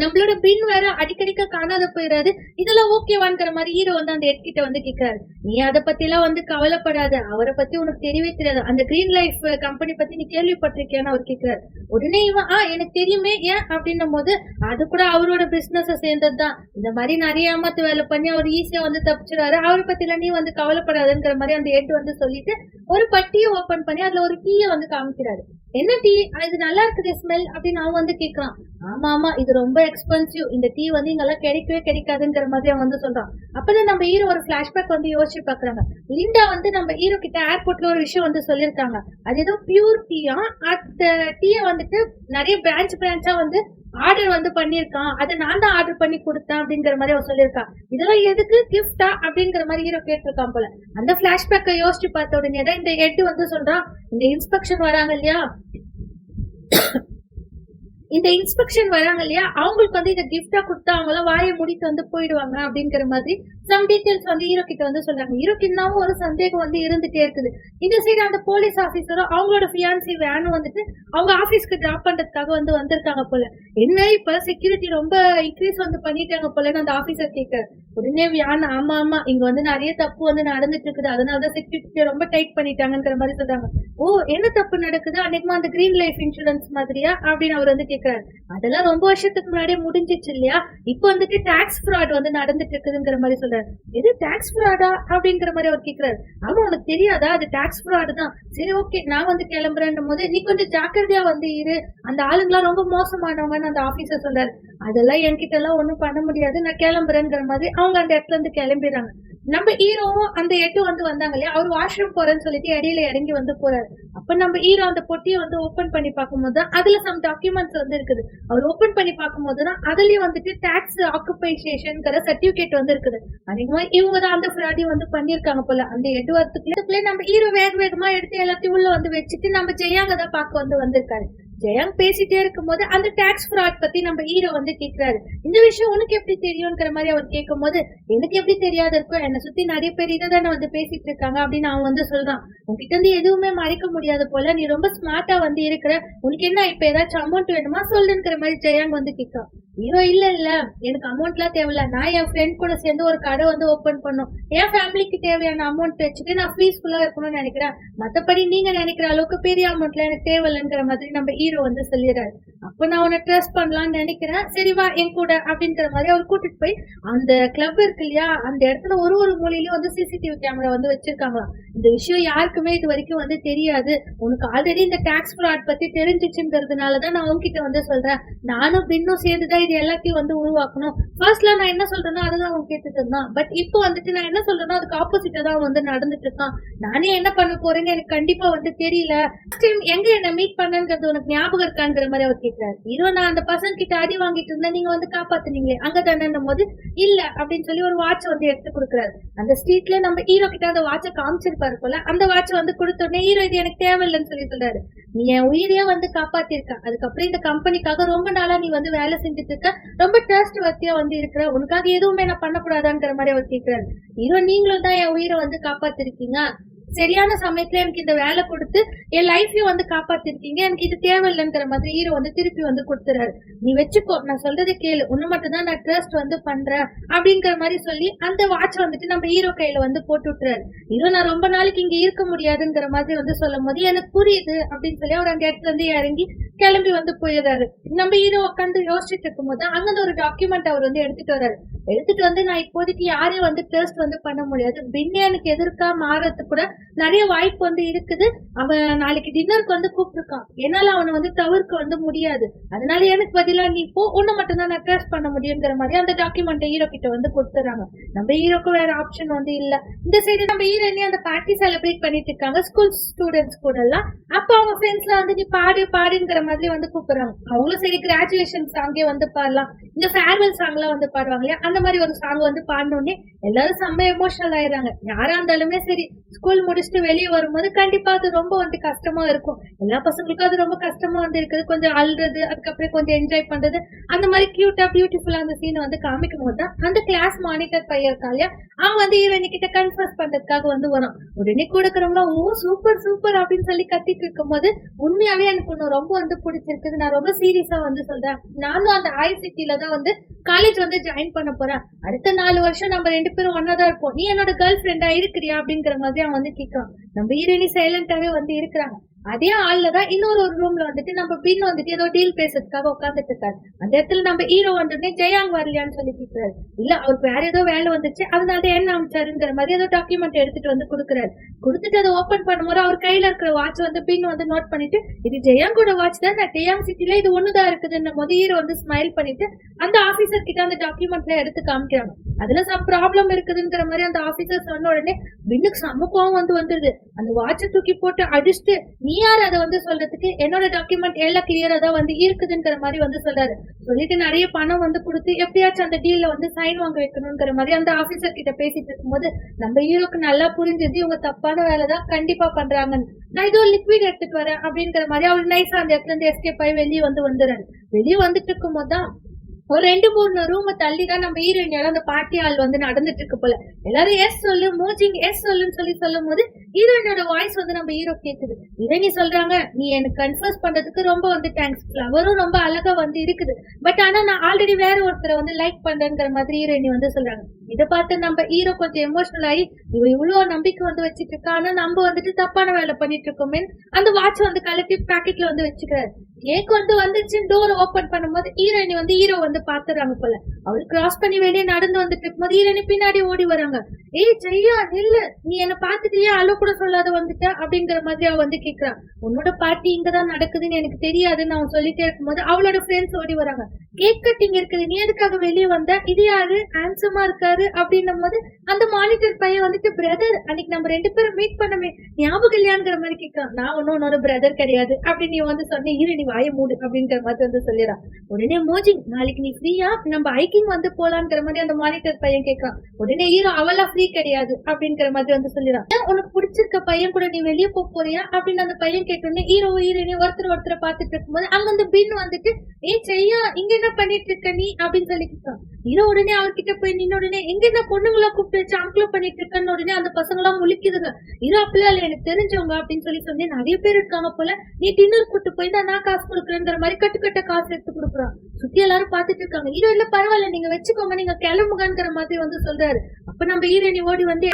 நம்மளோட பின் வேற அடிக்கடிக்க காணாத போயிடாது, இதெல்லாம் ஓகேவான்ங்கிற மாதிரி ஹீரோ வந்து அந்த எட்கிட்ட வந்து கேட்கிறாரு. நீ அதை பத்தி எல்லாம் வந்து கவலைப்படாத, அவரை பத்தி உனக்கு தெரியவே தெரியாது, அந்த கிரீன் லைஃப் கம்பெனி பத்தி நீ கேள்விப்பட்டிருக்கியான்னு அவர் கேட்கிறாரு. உடனே இவன் எனக்கு தெரியுமே ஏன் அப்படின்னும் போது, அது கூட அவரோட பிசினஸ் சேர்ந்ததுதான், இந்த மாதிரி நிறைய ஏமாத்து வேலை பண்ணி அவர் ஈஸியா வந்து தப்பிச்சிடாரு, அவரை பத்தி எல்லாம் நீ வந்து கவலைப்படாதுங்கிற மாதிரி அந்த எட்டு வந்து சொல்லிட்டு ஒரு பட்டியை ஓபன் பண்ணி அதுல ஒரு டீயை வந்து காமிக்கிறாரு. என்ன டீ இது நல்லா இருக்குது ஸ்மெல் அப்படின்னு அவன் வந்து கேட்கறான். ஆமா ஆமா இது ரொம்ப எக்ஸ்பென்சிவ், இந்த டீ வந்து இங்கெல்லாம் கிடைக்கவே கிடைக்காதுங்கிற மாதிரி அவன் வந்து சொல்றான். அப்பதான் நம்ம ஹீரோ ஒரு பிளாஷ்பேக் வந்து யோசிச்சு பாக்குறாங்க. லிண்டா வந்து நம்ம ஹீரோ கிட்ட ஏர்போர்ட்ல ஒரு விஷயம் வந்து சொல்லிருக்காங்க. அது ஏதோ பியூர் டீயா, அந்த டீயை வந்துட்டு நிறைய பிரான்ச்சா வந்து ஆர்டர் வந்து பண்ணிருக்கான், அதை நான் தான் ஆர்டர் பண்ணி கொடுத்தேன் அப்படிங்கிற மாதிரி அவன் சொல்லியிருக்கான். இதெல்லாம் எதுக்கு, கிஃப்டா அப்படிங்கிற மாதிரி ஹீரோ கேட்டிருக்கான் போல. அந்த பிளாஷ்பேக்கை யோசிச்சு பார்த்த உடனே தான் இந்த ஹெட் வந்து சொல்றான், இந்த இன்ஸ்பெக்ஷன் வராங்க இல்லையா, அவங்களுக்கு வந்து இதை கிஃப்டா கொடுத்தா அவங்க எல்லாம் வாயை முடித்து வந்து போயிடுவாங்க அப்படிங்கிற மாதிரி சம் டீடைல்ஸ் வந்து ஹீரோ கிட்ட வந்து சொல்றாங்க. ஹீரோக்கு இன்னமும் ஒரு சந்தேகம் வந்து இருந்துட்டே இருக்குது. இந்த சைடு அந்த போலீஸ் ஆபீசரும் அவங்களோட ஃபியான்சி வேனும் வந்துட்டு அவங்க ஆபீஸ்க்கு டிராப் பண்றதுக்காக வந்து வந்திருக்காங்க போல. என்ன இப்ப செக்யூரிட்டி ரொம்ப இன்க்ரீஸ் வந்து பண்ணிட்டாங்க போலன்னு அந்த ஆபீசர் கேட்காரு. உடனே வியான் ஆமா ஆமா இங்க வந்து நிறைய தப்பு வந்து நடந்துட்டு இருக்குது, அதனாலதான் செக்யூரிட்டி ரொம்ப டைட் பண்ணிட்டாங்கிற மாதிரி சொல்றாங்க. ஓ என்ன தப்பு நடக்குது, அன்னைக்குமா அந்த கிரீன் லைஃப் இன்சூரன்ஸ் மாதிரியா அப்படின்னு அவர் வந்து கேட்கிறாரு. அதெல்லாம் ரொம்ப வருஷத்துக்கு முன்னாடியே முடிஞ்சிச்சு இல்லையா, இப்ப வந்துட்டு டாக்ஸ் ஃப்ராட் வந்து நடந்துட்டு இருக்குதுங்கிற மாதிரி சொல்றாரு. இது டாக்ஸ் ஃப்ராடா அப்படிங்கிற மாதிரி அவர் கேட்கிறாரு. ஆமா உனக்கு தெரியாதா, அது டாக்ஸ் ஃப்ராட் தான். சரி ஓகே நான் வந்து கிளம்புறேன் போது நீ கொஞ்சம் ஜாக்கிரதையா வந்து இரு, அந்த ஆளுங்களாம் ரொம்ப மோசமானவங்கன்னு அந்த ஆபீசர் சொல்றாரு. அதெல்லாம் என்கிட்ட எல்லாம் ஒண்ணும் பண்ண முடியாது, நான் கிளம்புறேங்கிற மாதிரி அவங்க அந்த இடத்துல இருந்து கிளம்பிடுறாங்க. நம்ம ஹீரோவும் அந்த எட்டு வந்து வந்தாங்க இல்லையா, அவர் வாஷ்ரூம் போறேன்னு சொல்லிட்டு இடையில இறங்கி வந்து போறாரு. அப்ப நம்ம ஹீரோ அந்த பொட்டியை வந்து ஓபன் பண்ணி பார்க்கும்போது அதுல சம் டாக்குமெண்ட்ஸ் வந்து இருக்குது. அவர் ஓபன் பண்ணி பார்க்கும்போதுதான் அதுலயும் வந்துட்டு டாக்ஸ் ஆக்குபைசேஷன்ங்கிற சர்டிபிகேட் வந்து இருக்குது. அதிகமா இவங்க தான் அந்த ஃப்ராடி வந்து பண்ணிருக்காங்க போல. அந்த எட்டு வரத்துக்குள்ளே நம்ம ஹீரோ வேகமா எடுத்து எல்லாத்தையும் உள்ள வந்து வச்சுட்டு நம்ம ஜெயாங்க தான் பார்க்க வந்து வந்திருக்காரு. ஜெயாங் பேசிட்டே இருக்கும் போது அந்த டாக்ஸ் ஃப்ராட் பத்தி நம்ம ஹீரோ வந்து கேக்குறாரு. இந்த விஷயம் உனக்கு எப்படி தெரியும்ங்கிற மாதிரி அவர் கேட்கும் போது, எனக்கு எப்படி தெரியாது இருக்கும், என்னை சுத்தி நிறைய பேர் இதை தானே வந்து பேசிட்டு இருக்காங்க அப்படின்னு அவன் வந்து சொல்றான். உன்கிட்ட இருந்து எதுவுமே மறைக்க முடியாது போல, நீ ரொம்ப ஸ்மார்ட்டா வந்து இருக்கிற, உனக்கு என்ன இப்ப ஏதாச்சும் அமௌண்ட் வேணுமா சொல்லுங்கிற மாதிரி ஜெயாங் வந்து கேட்கான். ஹீரோ இல்ல எனக்கு அமௌண்ட் எல்லாம் தேவையில்ல, நான் என் ஃப்ரெண்ட் கூட சேர்ந்து ஒரு கடை வந்து ஓபன் பண்ணும், என் ஃபேமிலிக்கு தேவையான அமௌண்ட் வச்சுட்டு நான் பீஸ்ஃபுல்லா இருக்கணும்னு நினைக்கிறேன், மத்தபடி நீங்க நினைக்கிற அளவுக்கு பெரிய அமௌண்ட்ல எனக்கு தேவையில்லைங்கிற மாதிரி நம்ம ஹீரோ வந்து சொல்லிடுறாரு. அப்ப நான் உன்னை ட்ரஸ்ட் பண்ணலாம்னு நினைக்கிறேன், சரி வா என் கூட அப்படிங்கிற மாதிரி அவர் கூட்டிட்டு போய் அந்த கிளப் இருக்கு இல்லையா, அந்த இடத்துல ஒரு ஒரு மூலையிலயும் வந்து சிசிடிவி கேமரா வந்து வச்சிருக்காங்களாம். இந்த விஷயம் யாருக்குமே இது வரைக்கும் வந்து தெரியாது, உனக்கு ஆல்ரெடி இந்த டாக்ஸ் ஃப்ராட் பத்தி தெரிஞ்சிச்சுங்கிறதுனாலதான் நான் உன்கிட்ட வந்து சொல்றேன், நானும் பின்னும் சேர்ந்துதான் இது எல்லாத்தையும் வந்து உருவாக்கணும். ஃபர்ஸ்ட்ல நான் என்ன சொல்றேனோ அதுதான் அவன் கேட்டுட்டு இருந்தான், பட் இப்போ வந்துட்டு நான் என்ன சொல்றேனோ அதுக்கு ஆப்போசிட்டா தான் வந்து நடந்துட்டு இருக்கான். நானே என்ன பண்ண போறேன்னு எனக்கு கண்டிப்பா வந்து தெரியல, எங்க என்ன மீட் பண்ணங்கிறது உனக்கு ஞாபகம் இருக்காங்கிற மாதிரி அவர் கேட்கிறாரு. ஹீரோ, நான் அந்த பசங்க கிட்ட அடி வாங்கிட்டு இருந்தேன், நீங்க வந்து காப்பாத்துனீங்களே அங்க தானே போது இல்ல அப்படின்னு சொல்லி ஒரு வாட்ச் வந்து எடுத்து கொடுக்குறாரு. அந்த ஸ்ட்ரீட்ல நம்ம ஹீரோ கிட்ட அந்த வாட்சை காமிச்சிருப்பாரு போல, அந்த வாட்ச் வந்து கொடுத்த உடனே ஹீரோ இது எனக்கு தேவையில்லைன்னு சொல்லி சொல்றாரு. நீ என் உயிரையே வந்து காப்பாத்திருக்க, அதுக்கப்புறம் இந்த கம்பெனிக்காக ரொம்ப நாளா நீ வந்து வேலை செஞ்சுட்டு இருக்க, ரொம்ப ட்ரஸ்ட் வத்தியா வந்து இருக்கிற, உனக்காக எதுவுமே நான் பண்ணக்கூடாதாங்கிற மாதிரி அவர் கேட்கிறாரு. ஹீரோ, நீங்களும் தான் என் உயிரை வந்து காப்பாத்திருக்கீங்க, சரியான சமயத்துல எனக்கு இந்த வேலை கொடுத்து என் லைஃபையும் வந்து காப்பாத்திருக்கீங்க, எனக்கு இது தேவையில்லைங்கிற மாதிரி ஹீரோ வந்து திருப்பி வந்து கொடுத்துறாரு. நீ வச்சுக்கோ, நான் சொல்றதை கேளு, உன்னை மட்டும் தான் நான் ட்ரஸ்ட் வந்து பண்றேன் அப்படிங்கிற மாதிரி சொல்லி அந்த வாட்ச் வந்துட்டு நம்ம ஹீரோ கையில வந்து போட்டு விட்டுறாரு. ஹீரோ, நான் ரொம்ப நாளைக்கு இங்க இருக்க முடியாதுங்கிற மாதிரி வந்து சொல்லும் போது எனக்கு புரியுது அப்படின்னு சொல்லி அவர் அந்த இடத்துல இருந்து இறங்கி கிளம்பி வந்து போயிடுறாரு. நம்ம ஹீரோ உட்காந்து யோசிச்சுட்டு இருக்கும் போது அங்க ஒரு டாக்குமெண்ட் அவர் வந்து எடுத்துட்டு வர்றாரு. எடுத்துட்டு வந்து, நான் இப்போதைக்கு யாரையும் வந்து ட்ரஸ்ட் வந்து பண்ண முடியாது, பின்னியானுக்கு எதிர்க்கா மாறதுக்கு கூட நிறைய வாய்ப்பு வந்து இருக்குது, அவன் நாளைக்கு டின்னருக்கு வந்து கூப்பிட்டுருக்கான், என்னால அவனை வந்து தவிர்க்க வந்து முடியாது, அதனால எனக்கு பதிலா நீ போ, உன்னை மட்டும் தான் நான் ட்ரஸ்ட் பண்ண முடியுங்கிற மாதிரி அந்த டாக்குமெண்ட் ஹீரோ கிட்ட வந்து கொடுத்துறாங்க. நம்ம ஹீரோக்கு வேற ஆப்ஷன் வந்து இல்ல. இந்த சைடு நம்ம ஹீரோனி அந்த பார்ட்டி செலிப்ரேட் பண்ணிட்டு இருக்காங்க ஸ்கூல் ஸ்டூடெண்ட்ஸ் கூட எல்லாம். அப்ப அவங்க ஃப்ரெண்ட்ஸ்ல வந்து நீ பாடுங்கிற மாதிரி வந்து கூப்பிடுறாங்க. அவங்களும் சரி கிராஜுவேஷன் சாங்கே வந்து பாடலாம், இந்த ஃபேர்வெல் சாங் எல்லாம் வந்து பாடுவாங்க இல்லையா, அந்த மாதிரி ஒரு சாங் வந்து பாடினோடனே எல்லாரும் செம்ம எமோஷனல் ஆயிடுறாங்க. யாரா இருந்தாலுமே சரி ஸ்கூல் முடிச்சுட்டு வெளியே வரும்போது கண்டிப்பா அது ரொம்ப வந்து கஷ்டமா இருக்கும். எல்லா பசங்களுக்கும் அது ரொம்ப கஷ்டமா வந்து இருக்குது, கொஞ்சம் அழுறது, அதுக்கப்புறம் கொஞ்சம் என்ஜாய் பண்றது, அந்த மாதிரி கியூட்டா பியூட்டிஃபுல்லா அந்த சீன் வந்து காமிக்கும் போது தான் அந்த கிளாஸ் மானிட்டர் பையன் இருக்கா இல்லையா, அவன் வந்து ஹீரோயினி கிட்ட கன்ஃபர்ஸ் பண்றதுக்காக வந்து வரும். உடனே கூட இருக்கிறவங்க ஓ சூப்பர் சூப்பர் அப்படின்னு சொல்லி கத்திட்டு இருக்கும் போது, உண்மையாவே எனக்கு ஒண்ணு ரொம்ப வந்து பிடிச்சிருக்குது, நான் ரொம்ப சீரியஸா வந்து சொல்றேன், நானும் அந்த ICT-ல தான் வந்து காலேஜ் வந்து ஜாயின் பண்ண போறேன், அடுத்த 4 வருஷம் நம்ம 2 பேரும் ஒன்னாதான் இருப்போம், நீ என்னோட கேர்ள் ஃப்ரெண்டா இருக்கிறியா அப்படிங்கிற மாதிரி அவன் வந்து கேட்கான். நம்ம ஹீரோயினி சைலண்டாவே வந்து இருக்கிறாங்க. அதே ஆள்லதான் இன்னொரு ரூம்ல வந்துட்டு நம்ம பின் வந்துட்டு ஏதோ டீல் பேசுறதுக்காக உட்காந்துட்டு இருக்காரு. அந்த இடத்துல நம்ம ஹீரோ வந்துட்டு ஜெயாங் வரலையான்னு சொல்லி கேட்கிறாரு. இல்ல, அவருக்கு வேற ஏதோ வேலை வந்துச்சு, அதனால என்ன அமைச்சாருங்கிற மாதிரி ஏதோ டாக்குமெண்ட் எடுத்துட்டு வந்து கொடுக்குறாரு. கொடுத்துட்டு அதை ஓபன் பண்ணும்போது அவர் கையில இருக்கிற வாட்ச் வந்து பின் வந்து நோட் பண்ணிட்டு, இது ஜெயாங்கோட வாட்ச் தான், நான் டெயாங் சிட்டில இது ஒண்ணுதான் இருக்குதுன்னு போது ஹீரோ வந்து ஸ்மைல் பண்ணிட்டு அந்த ஆபீசர் கிட்ட அந்த டாக்குமெண்ட்ல எடுத்து காமிக்கிறாங்க. அதுல சம் ப்ராப்ளம் இருக்குதுங்கிற மாதிரி அந்த ஆபீசர் சொன்ன உடனே பின்னுக்கு செம்ம கோவம் வந்து வந்துருது. அந்த வாட்சை தூக்கி போட்டு அடிச்சுட்டு, நீ யார் அதை வந்து சொல்றதுக்கு, என்னோட டாக்குமெண்ட் எல்லாம் கிளியரா தான் வந்து இருக்குதுங்கிற மாதிரி வந்து சொல்றாரு. சொல்லிட்டு நிறைய பணம் வந்து கொடுத்து எப்படியாச்சும் அந்த டீல்ல வந்து சைன் வாங்க வைக்கணுங்கிற மாதிரி அந்த ஆபீசர் கிட்ட பேசிட்டு இருக்கும்போது நம்ம ஹீரோக்கு நல்லா புரிஞ்சது இவங்க தப்பான வேலைதான் கண்டிப்பா பண்றாங்கன்னு. நான் இதோ லிக்விட் எடுத்துட்டு வரேன் அப்படிங்கிற மாதிரி அவர் நைஸா அந்த இடத்துல இருந்து எஸ்கேப் ஆகி வெளியே வந்து வந்துடுறாரு. வெளியே வந்துட்டு இருக்கும் போதுதான் ஒரு 2-3 ரூம் தள்ளிதான் நம்ம ஹீரோயினோட அந்த பார்ட்டி ஆள் வந்து நடந்துட்டு இருக்கு போல. எல்லாரும் எஸ் சொல்லு மூச்சிங் எஸ் சொல்லுன்னு சொல்லி சொல்லும் போது ஹீரோயினோட வாய்ஸ் வந்து நம்ம ஹீரோ கேக்குது. ஹீரோயினி சொல்றாங்க, நீ எனக்கு கன்ஃபர்ஸ் பண்றதுக்கு ரொம்ப வந்து தேங்க்ஸ், ஃப்ளவரும் ரொம்ப அழகா வந்து இருக்குது, பட் ஆனா நான் ஆல்ரெடி வேற ஒருத்தரை வந்து லைக் பண்றேங்கிற மாதிரி ஹீரோயினி வந்து சொல்றாங்க. இதை பார்த்து நம்ம ஹீரோ கொஞ்சம் எமோஷனல் ஆகி, இவ இவ்வளவு நம்பிக்கை வந்து வச்சுட்டு இருக்கா, ஆனா நம்ம வந்துட்டு தப்பான வேலை பண்ணிட்டு இருக்கோமே, அந்த வாட்ச் வந்து கலட்டி பாக்கெட்ல வந்து வச்சுக்கிறாரு. கேக் வந்து வந்துச்சு, டோர் ஓபன் பண்ணும்போது ஹீரோயினி வந்து ஹீரோ வந்து பாத்துறாங்க போல. அவரு கிராஸ் பண்ணி வெளியே நடந்து வந்துட்டு இருக்கும்போது ஹீரோயினி பின்னாடி ஓடி வராங்க. ஏய் ஜெயா நில்லு, நீ என்ன பாத்துட்டியா, அலோ கூட சொல்லாத வந்துட்ட அப்படிங்கிற மாதிரி அவ வந்து கேக்குறான். உன்னோட பார்ட்டி இங்கதான் நடக்குதுன்னு எனக்கு தெரியாதுன்னு அவன் சொல்லிட்டே இருக்கும்போது அவளோட ஃப்ரெண்ட்ஸ் ஓடி வராங்க. கேக் கட்டிங் இருக்குது, நீ எதுக்காக வெளியே வந்த, இது யாரு ஹேண்ட்ஸமா இருக்காரு அப்படின்னும் போது அந்த மானிட்டர் பையன் வந்துட்டு, பிரதர் அன்னைக்கு நம்ம 2 பேரும் மீட் பண்ணமே ஞாபகம் இல்லையாங்கிற மாதிரி கேட்கான். நான் ஒன்னும் உன்னோட பிரதர் கிடையாது அப்படின்னு நீ வந்து சொன்ன, ஹீரோயினி வாய மூடு அப்படிங்கிற மாதிரி வந்து சொல்லிடுறான். உடனே மோஜிங், நாளைக்கு நீ ஃப்ரீயா, நம்ம ஹைக்கிங் வந்து போலாங்கிற மாதிரி அந்த மானிட்டர் பையன் கேட்கறான். உடனே ஹீரோ அவளா ஃப்ரீ கிடையாது அப்படிங்கிற மாதிரி வந்து சொல்லிடுறான். உனக்கு பிடிச்சிருக்க பையன் கூட நீ வெளியே போறியா அப்படின்னு அந்த பையன் கேட்டோடனே ஹீரோ ஹீரோயினி ஒருத்தரை பாத்துட்டு இருக்கும்போது அங்க அந்த பின் வந்துட்டு செய்யா இங்க என்ன பண்ணிட்டு இருக்க நீ அப்படின்னு சொல்லி கேட்கிறான். ஹீரோ உடனே அவர்கிட்ட போய் நின்ன உடனே எங்க என்ன பொண்ணுங்களா கூப்பிட்டு வச்சு அங்கிளோ பண்ணிட்டு இருக்கன்னு உடனே அந்த பசங்க எல்லாம் முழிக்குதுங்க. ஹீரோ அப்படிலாம் இல்ல எனக்கு தெரிஞ்சவங்க அப்படின்னு சொல்லி நிறைய பேர் இருக்காங்க போல, நீ டின்னர் கூட்டு போய் தான் நான் காசு கொடுக்குறேங்கிற மாதிரி கட்டுக்கட்ட காசு எடுத்து கொடுக்குறான். சுத்தி எல்லாரும் பாத்துட்டு இருக்காங்க. ஹீரோ இல்ல பரவாயில்ல நீங்க வச்சுக்கோங்க நீங்க கிளம்புங்கிற மாதிரி வந்து சொல்றாரு. அப்ப நம்ம ஹீரோனி ஓடி வந்து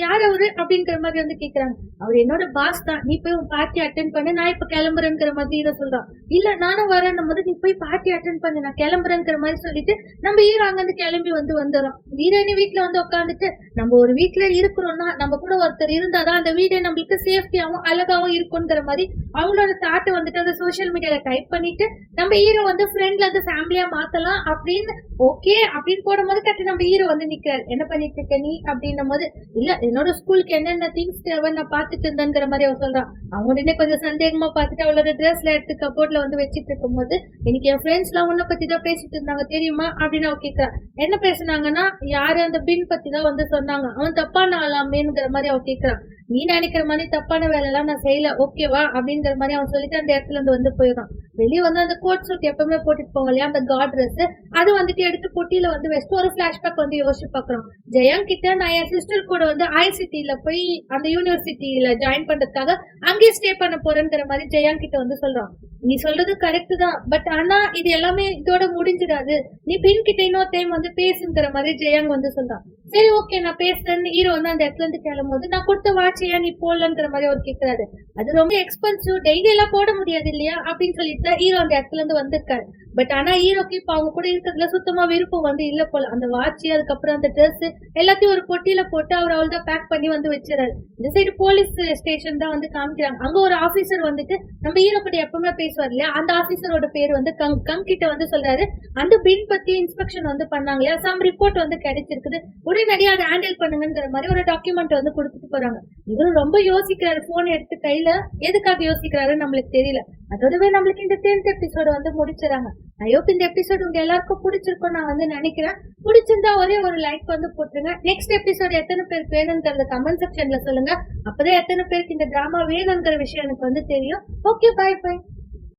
யார் அவரு அப்படிங்கிற மாதிரி வந்து கேக்குறாங்க. அவர் என்னோட பாஸ் தான், நீ போய் உன் பார்ட்டி அட்டென்ட் பண்ணு, நான் இப்ப கிளம்புறேங்கிற மாதிரி ஹீரோ சொல்றான். இல்ல நானும் வரேன் போது நீ போய் பார்ட்டி அட்டென்ட் பண்ணு நான் கிளம்புறேங்கிற மாதிரி சொல்லிட்டு நம்ம ஹீரோ அங்க இருந்து கிளம்பி வந்து வந்துடும். ஹீரோனி வீட்டுல வந்து உட்காந்துட்டு நம்ம ஒரு வீட்டுல இருக்கிறோம்னா நம்ம கூட ஒருத்தர் இருந்தாதான் அந்த வீடே நம்மளுக்கு சேஃப்டியாவும் அழகாவும் இருக்கும்ங்கிற மாதிரி அவங்களோட தாட்டை வந்துட்டு அந்த சோசியல் மீடியால டைப் பண்ணிட்டு நம்ம ஹீரோ வந்து ஃப்ரெண்ட்ல இருந்து ஃபேமிலியா மாத்தலாம் அப்படின்னு ஓகே அப்படின்னு போடும்போது கட்டி நம்ம ஹீரோ வந்து நிக்கிறாரு. என்ன பண்ணிட்டு இருக்க நீ அப்படின்னும் போது இல்ல என்னோட ஸ்கூலுக்கு என்னென்ன திங்ஸ் தேவை நான் பாத்துட்டு இருந்தேங்கிற மாதிரி அவ சொல்றான். அவங்க உடனே கொஞ்சம் சந்தேகமா பாத்துட்டு அவளோட ட்ரெஸ்ல எடுத்து கபோர்ட்ல வந்து வச்சிட்டு இருக்கும் போது எனக்கு என் ஃப்ரெண்ட்ஸ் எல்லாம் உன்ன பத்தி தான் பேசிட்டு இருந்தாங்க தெரியுமா அப்படின்னு அவ கேட்கறா. என்ன பேசுனாங்கன்னா யாரு அந்த பின் பத்தி தான் வந்து சொன்னாங்க, அவன் தப்பான ஆளாமேங்கிற மாதிரி அவ கேட்கறான். நீ நினைக்கிற மாதிரி தப்பான வேலை எல்லாம் நான் செய்யல ஓகேவா அப்படிங்கிற மாதிரி அவன் சொல்லிட்டு அந்த இடத்துல இருந்து வந்து போயிடும். வெளியே வந்து அந்த கோட் சூட் எப்பவுமே போட்டுட்டு போங்க இல்லையா அந்த காட் ட்ரெஸ், அது வந்துட்டு எடுத்து பொட்டியில வந்து வச்சுட்டு ஒரு பிளாஷ்பேக் வந்து யோசிச்சு பாக்குறோம். ஜெயம் கிட்ட நான் என் சிஸ்டர் கூட வந்து ஐசிடில போய் அந்த யூனிவர்சிட்டியில ஜாயின் பண்றதுக்காக அங்கேயே ஸ்டே பண்ண போறேங்கிற மாதிரி ஜெயம் கிட்ட வந்து சொல்றான். நீ சொல்றது கரெக்ட் தான், பட் ஆனா இது எல்லாமே இதோட முடிஞ்சிடாது, நீ பின் கிட்ட இன்னொரு டைம் வந்து பேசுங்கிற மாதிரி ஜெயாங் வந்து சொல்றான். சரி ஓகே நான் பேசுறேன்னு ஹீரோ வந்து அந்த இடத்துல இருந்து கிளம்பும்போது நான் கொடுத்த வாட்சியா நீ போடலங்கிற மாதிரி அவர் கேட்கிறாரு. அது ரொம்ப எக்ஸ்பென்சிவ், டெய்லி எல்லாம் போட முடியாது இல்லையா அப்படின்னு சொல்லிட்டு ஹீரோ அந்த இடத்துல இருந்து வந்திருக்காரு. பட் ஆனா ஹீரோக்கு இப்ப அவங்க கூட இருக்கிறதுல சுத்தமா விருப்பம் வந்து இல்ல போல. அந்த வாட்சி அதுக்கப்புறம் அந்த ட்ரெஸ் எல்லாத்தையும் ஒரு பொட்டியில போட்டு அவர் அவள் தான் பேக் பண்ணி வந்து வச்சிடறாரு. இந்த சைடு போலீஸ் ஸ்டேஷன் தான் வந்து காமிக்கிறாங்க. அங்க ஒரு ஆபீசர் வந்துட்டு நம்ம ஹீரோ கிட்ட எப்பவுமே பேசுவார் இல்லையா, அந்த ஆபீசரோட பேர் வந்து கங் கிட்ட வந்து சொல்றாரு. அந்த பின் பத்தி இன்ஸ்பெக்ஷன் வந்து பண்ணாங்க இல்லையா, சம் ரிப்போர்ட் வந்து கிடைச்சிருக்குது, உடனடியாக அதை ஹேண்டில் பண்ணுங்கிற மாதிரி ஒரு டாக்குமெண்ட் வந்து கொடுத்துட்டு போறாங்க. இவரும் ரொம்ப யோசிக்கிறாரு, போன் எடுத்து கையில எதுக்காக யோசிக்கிறாருன்னு நம்மளுக்கு தெரியல. அதோடவே நம்மளுக்கு இந்த 10th எபிசோட வந்து முடிச்சிடறாங்க. ஐ ஹோப் இந்த எபிசோட் உங்க எல்லாருக்கும் பிடிச்சிருக்கும் நான் வந்து நினைக்கிறேன். பிடிச்சிருந்தா ஒரே ஒரு லைக் வந்து போட்டுருங்க. நெக்ஸ்ட் எபிசோட் எத்தனை பேருக்கு வேணுங்கிறத கமெண்ட் செக்ஷன்ல சொல்லுங்க. அப்பதான் எத்தனை பேருக்கு இந்த டிராமா வேணுங்கிற விஷயம் எனக்கு வந்து தெரியும். Okay, bye by.